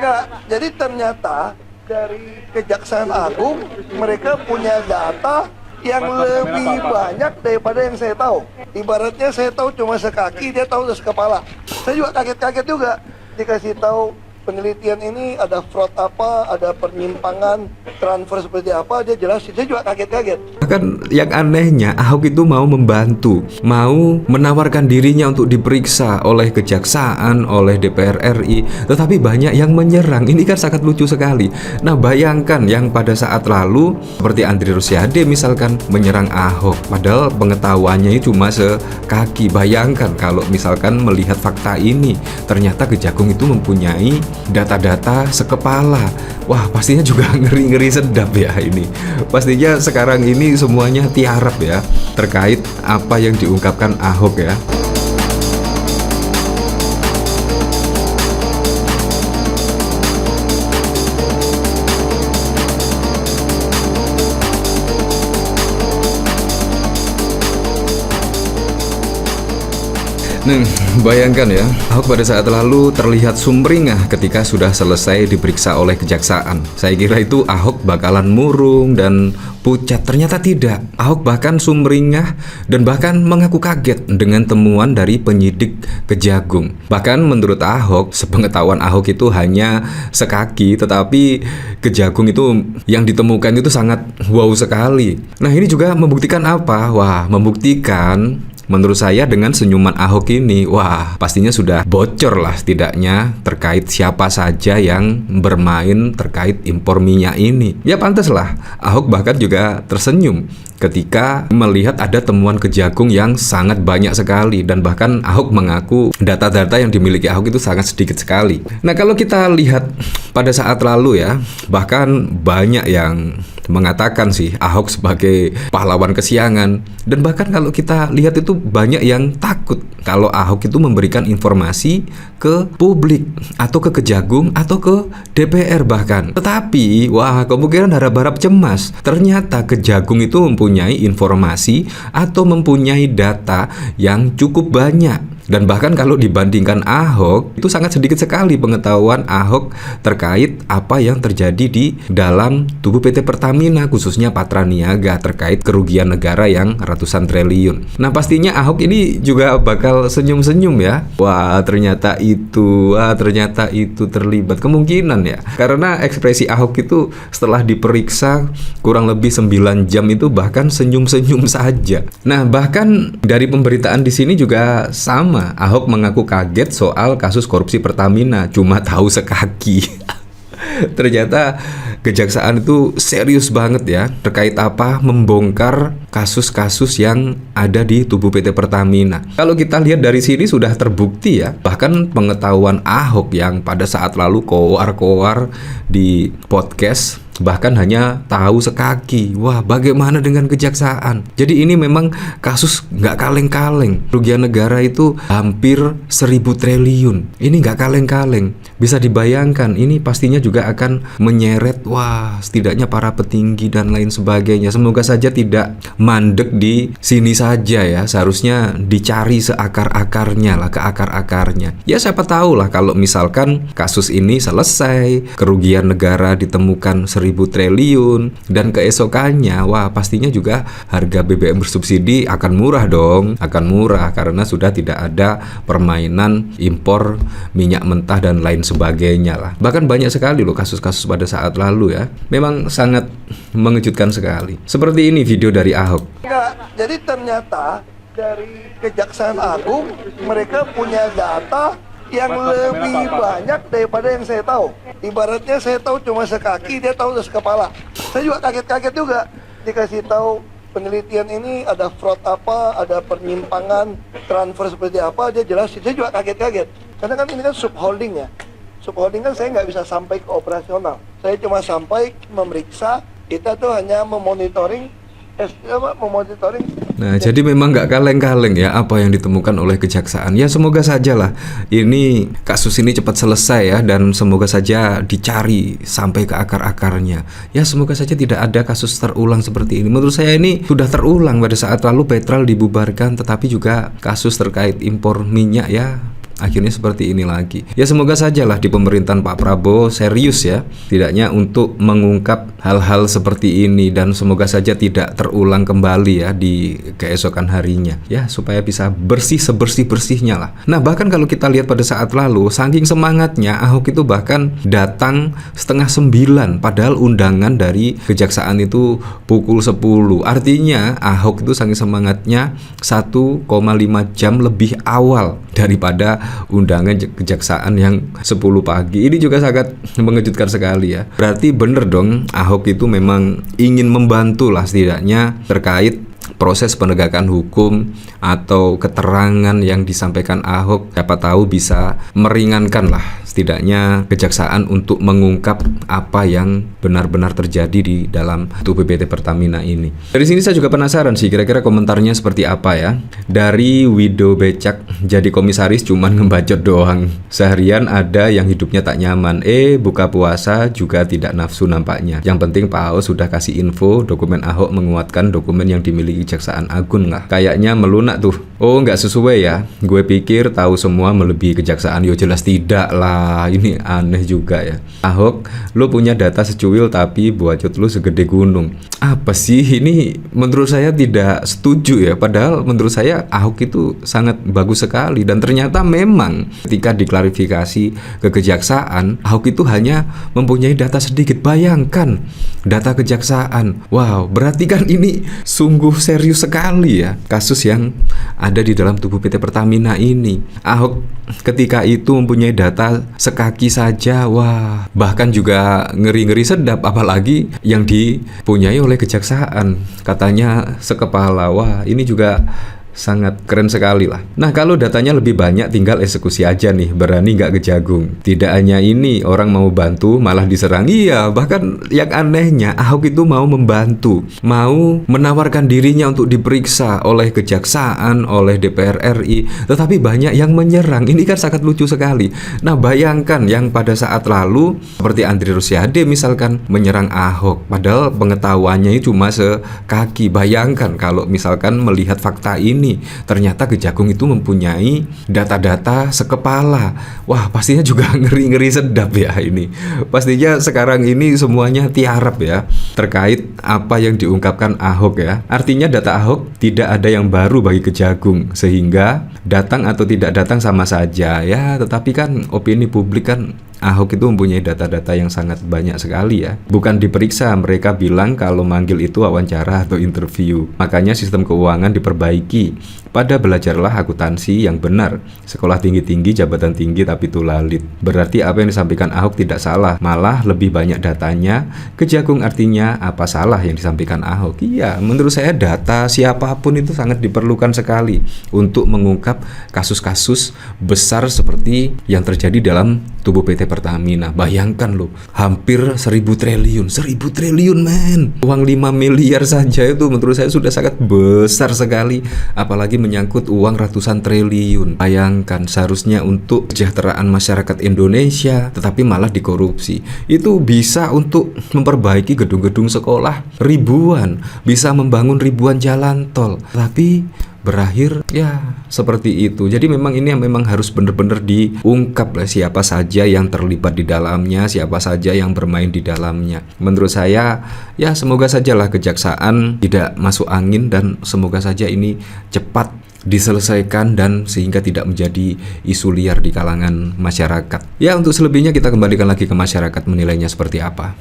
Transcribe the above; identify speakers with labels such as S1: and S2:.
S1: Enggak, jadi ternyata dari Kejaksaan Agung mereka punya data yang lebih banyak daripada yang saya tahu. Ibaratnya saya tahu cuma sekaki, dia tahu udah sekepala. Saya juga kaget-kaget juga dikasih tahu penelitian ini ada fraud apa, ada penyimpangan transfer seperti apa, dia jelasin. Saya juga kaget-kaget.
S2: Bahkan yang anehnya Ahok itu mau membantu, mau menawarkan dirinya untuk diperiksa oleh Kejaksaan, oleh DPR RI, tetapi banyak yang menyerang. Ini kan sangat lucu sekali. Nah, bayangkan yang pada saat lalu seperti Andri Rosiade misalkan menyerang Ahok, padahal pengetahuannya cuma sekaki. Bayangkan kalau misalkan melihat fakta ini, ternyata Kejagung itu mempunyai data-data sekepala. Wah, pastinya juga ngeri-ngeri sedap ya ini. Pastinya sekarang ini semuanya tiarap ya terkait apa yang diungkapkan Ahok ya. Nah, bayangkan ya, Ahok pada saat lalu terlihat sumringah ketika sudah selesai diperiksa oleh Kejaksaan. Saya kira itu Ahok bakalan murung dan pucat, ternyata tidak. Ahok bahkan sumringah dan bahkan mengaku kaget dengan temuan dari penyidik Kejagung. Bahkan menurut Ahok, sepengetahuan Ahok itu hanya sekaki, tetapi Kejagung itu yang ditemukan itu sangat wow sekali. Nah, ini juga membuktikan apa? Wah, membuktikan menurut saya dengan senyuman Ahok ini, wah pastinya sudah bocor lah setidaknya terkait siapa saja yang bermain terkait impor minyak ini. Ya pantas lah, Ahok bahkan juga tersenyum ketika melihat ada temuan Kejagung yang sangat banyak sekali. Dan bahkan Ahok mengaku data-data yang dimiliki Ahok itu sangat sedikit sekali. Nah, kalau kita lihat pada saat lalu ya, bahkan banyak yang mengatakan sih Ahok sebagai pahlawan kesiangan. Dan bahkan kalau kita lihat itu banyak yang takut kalau Ahok itu memberikan informasi ke publik atau ke Kejagung atau ke DPR bahkan. Tetapi wah, kemungkinan harap-harap cemas. Ternyata Kejagung itu mempunyai informasi atau mempunyai data yang cukup banyak. Dan bahkan kalau dibandingkan Ahok, itu sangat sedikit sekali pengetahuan Ahok terkait apa yang terjadi di dalam tubuh PT Pertamina, khususnya Patra Niaga, terkait kerugian negara yang ratusan triliun. Nah, pastinya Ahok ini juga bakal senyum-senyum ya. Wah, ternyata itu terlibat. Kemungkinan ya, karena ekspresi Ahok itu setelah diperiksa kurang lebih 9 jam itu bahkan senyum-senyum saja. Nah, bahkan dari pemberitaan di sini juga sama. Ahok mengaku kaget soal kasus korupsi Pertamina, cuma tahu sekaki. Ternyata Kejaksaan itu serius banget ya terkait apa? Membongkar kasus-kasus yang ada di tubuh PT Pertamina. Kalau kita lihat dari sini sudah terbukti ya, bahkan pengetahuan Ahok yang pada saat lalu koar-koar di podcast bahkan hanya tahu sekaki. Wah, bagaimana dengan Kejaksaan? Jadi ini memang kasus nggak kaleng-kaleng. Kerugian negara itu hampir 1.000 triliun. Ini nggak kaleng-kaleng. Bisa dibayangkan, ini pastinya juga akan menyeret, wah, setidaknya para petinggi dan lain sebagainya. Semoga saja tidak mandek di sini saja ya. Seharusnya dicari seakar-akarnya lah, ke akar-akarnya. Ya siapa tahu lah kalau misalkan kasus ini selesai, kerugian negara ditemukan 1.000 triliun, dan keesokannya wah pastinya juga harga BBM bersubsidi akan murah dong, akan murah karena sudah tidak ada permainan impor minyak mentah dan lain sebagainya lah. Bahkan banyak sekali loh kasus-kasus pada saat lalu ya, memang sangat mengejutkan sekali. Seperti ini video dari Ahok.
S1: Enggak, jadi ternyata dari Kejaksaan Agung mereka punya data yang lebih banyak daripada yang saya tahu. Ibaratnya saya tahu cuma sekaki, dia tahu udah sekepala. Saya juga kaget-kaget juga dikasih tahu penelitian ini ada fraud apa, ada penyimpangan transfer seperti apa, dia jelasin. Saya juga kaget-kaget karena kan ini kan subholding ya. Subholding kan saya nggak bisa sampai ke operasional. Saya cuma sampai memeriksa, kita tuh hanya memonitoring.
S2: Nah, jadi memang nggak kaleng-kaleng ya apa yang ditemukan oleh Kejaksaan. Ya semoga saja lah ini kasus ini cepat selesai ya, dan semoga saja dicari sampai ke akar-akarnya. Ya semoga saja tidak ada kasus terulang seperti ini. Menurut saya ini sudah terulang pada saat lalu Petral dibubarkan, tetapi juga kasus terkait impor minyak ya akhirnya seperti ini lagi. Ya semoga sajalah di pemerintahan Pak Prabowo serius ya, tidaknya untuk mengungkap hal-hal seperti ini, dan semoga saja tidak terulang kembali ya di keesokan harinya ya, supaya bisa bersih sebersih-bersihnya lah. Nah bahkan kalau kita lihat pada saat lalu, saking semangatnya Ahok itu bahkan datang setengah 9, padahal undangan dari kejaksaan itu pukul 10. Artinya Ahok itu saking semangatnya 1,5 jam lebih awal daripada undangan kejaksaan yang 10 pagi. Ini juga sangat mengejutkan sekali ya. Berarti bener dong, Ahok itu memang ingin membantu lah setidaknya terkait proses penegakan hukum atau keterangan yang disampaikan Ahok, siapa tahu bisa meringankan lah setidaknya kejaksaan untuk mengungkap apa yang benar-benar terjadi di dalam tubuh PT Pertamina ini. Dari sini saya juga penasaran sih kira-kira komentarnya seperti apa ya. Dari Wido Becak, jadi komisaris cuman ngebacot doang. Seharian ada yang hidupnya tak nyaman. Buka puasa juga tidak nafsu nampaknya. Yang penting Pak Ahok sudah kasih info dokumen Ahok menguatkan dokumen yang dimiliki Kejaksaan Agung lah. Kayaknya melunak tuh. Oh nggak sesuai ya. Gue pikir tahu semua melebihi kejaksaan. Yo jelas tidak lah. Ini aneh juga ya. Ahok, lu punya data secuil tapi bacot lu segede gunung. Apa sih ini? Menurut saya tidak setuju ya. Padahal menurut saya Ahok itu sangat bagus sekali, dan ternyata memang ketika diklarifikasi ke kejaksaan, Ahok itu hanya mempunyai data sedikit. Bayangkan data kejaksaan. Wow, berarti kan ini sungguh serius sekali ya kasus yang ada di dalam tubuh PT Pertamina ini. Ahok ketika itu mempunyai data sekaki saja, wah, bahkan juga ngeri-ngeri sedap, apalagi yang dipunyai oleh kejaksaan katanya sekepala. Wah, ini juga sangat keren sekali lah. Nah kalau datanya lebih banyak tinggal eksekusi aja nih, berani nggak kejagung. Tidak hanya ini, orang mau bantu malah diserang. Iya, bahkan yang anehnya Ahok itu mau membantu, mau menawarkan dirinya untuk diperiksa oleh kejaksaan, oleh DPR RI, tetapi banyak yang menyerang. Ini kan sangat lucu sekali. Nah bayangkan yang pada saat lalu seperti Andri Rosiade misalkan menyerang Ahok, padahal pengetahuannya cuma sekaki. Bayangkan kalau misalkan melihat fakta ini, ternyata Kejagung itu mempunyai data-data sekepala. Wah, pastinya juga ngeri-ngeri sedap ya ini. Pastinya sekarang ini semuanya tiarap ya terkait apa yang diungkapkan Ahok ya. Artinya data Ahok tidak ada yang baru bagi Kejagung, sehingga datang atau tidak datang sama saja ya. Tetapi kan opini publik kan Ahok itu mempunyai data-data yang sangat banyak sekali ya. Bukan diperiksa, mereka bilang kalau manggil itu wawancara atau interview. Makanya sistem keuangan diperbaiki. Pada belajarlah akuntansi yang benar. Sekolah tinggi-tinggi, jabatan tinggi tapi tulalit. Berarti apa yang disampaikan Ahok tidak salah, malah lebih banyak datanya. Kejagung artinya apa salah yang disampaikan Ahok? Iya, menurut saya data siapapun itu sangat diperlukan sekali untuk mengungkap kasus-kasus besar seperti yang terjadi dalam tubuh PT Pertamina. Bayangkan loh, hampir 1.000 triliun men. Uang 5 miliar saja itu menurut saya sudah sangat besar sekali, apalagi menyangkut uang ratusan triliun. Bayangkan, seharusnya untuk kesejahteraan masyarakat Indonesia, tetapi malah dikorupsi. Itu bisa untuk memperbaiki gedung-gedung sekolah ribuan, bisa membangun ribuan jalan tol, tapi berakhir ya seperti itu. Jadi memang ini yang memang harus benar-benar diungkap lah, siapa saja yang terlibat di dalamnya, siapa saja yang bermain di dalamnya. Menurut saya ya semoga sajalah kejaksaan tidak masuk angin, dan semoga saja ini cepat diselesaikan dan sehingga tidak menjadi isu liar di kalangan masyarakat. Ya untuk selebihnya kita kembalikan lagi ke masyarakat menilainya seperti apa.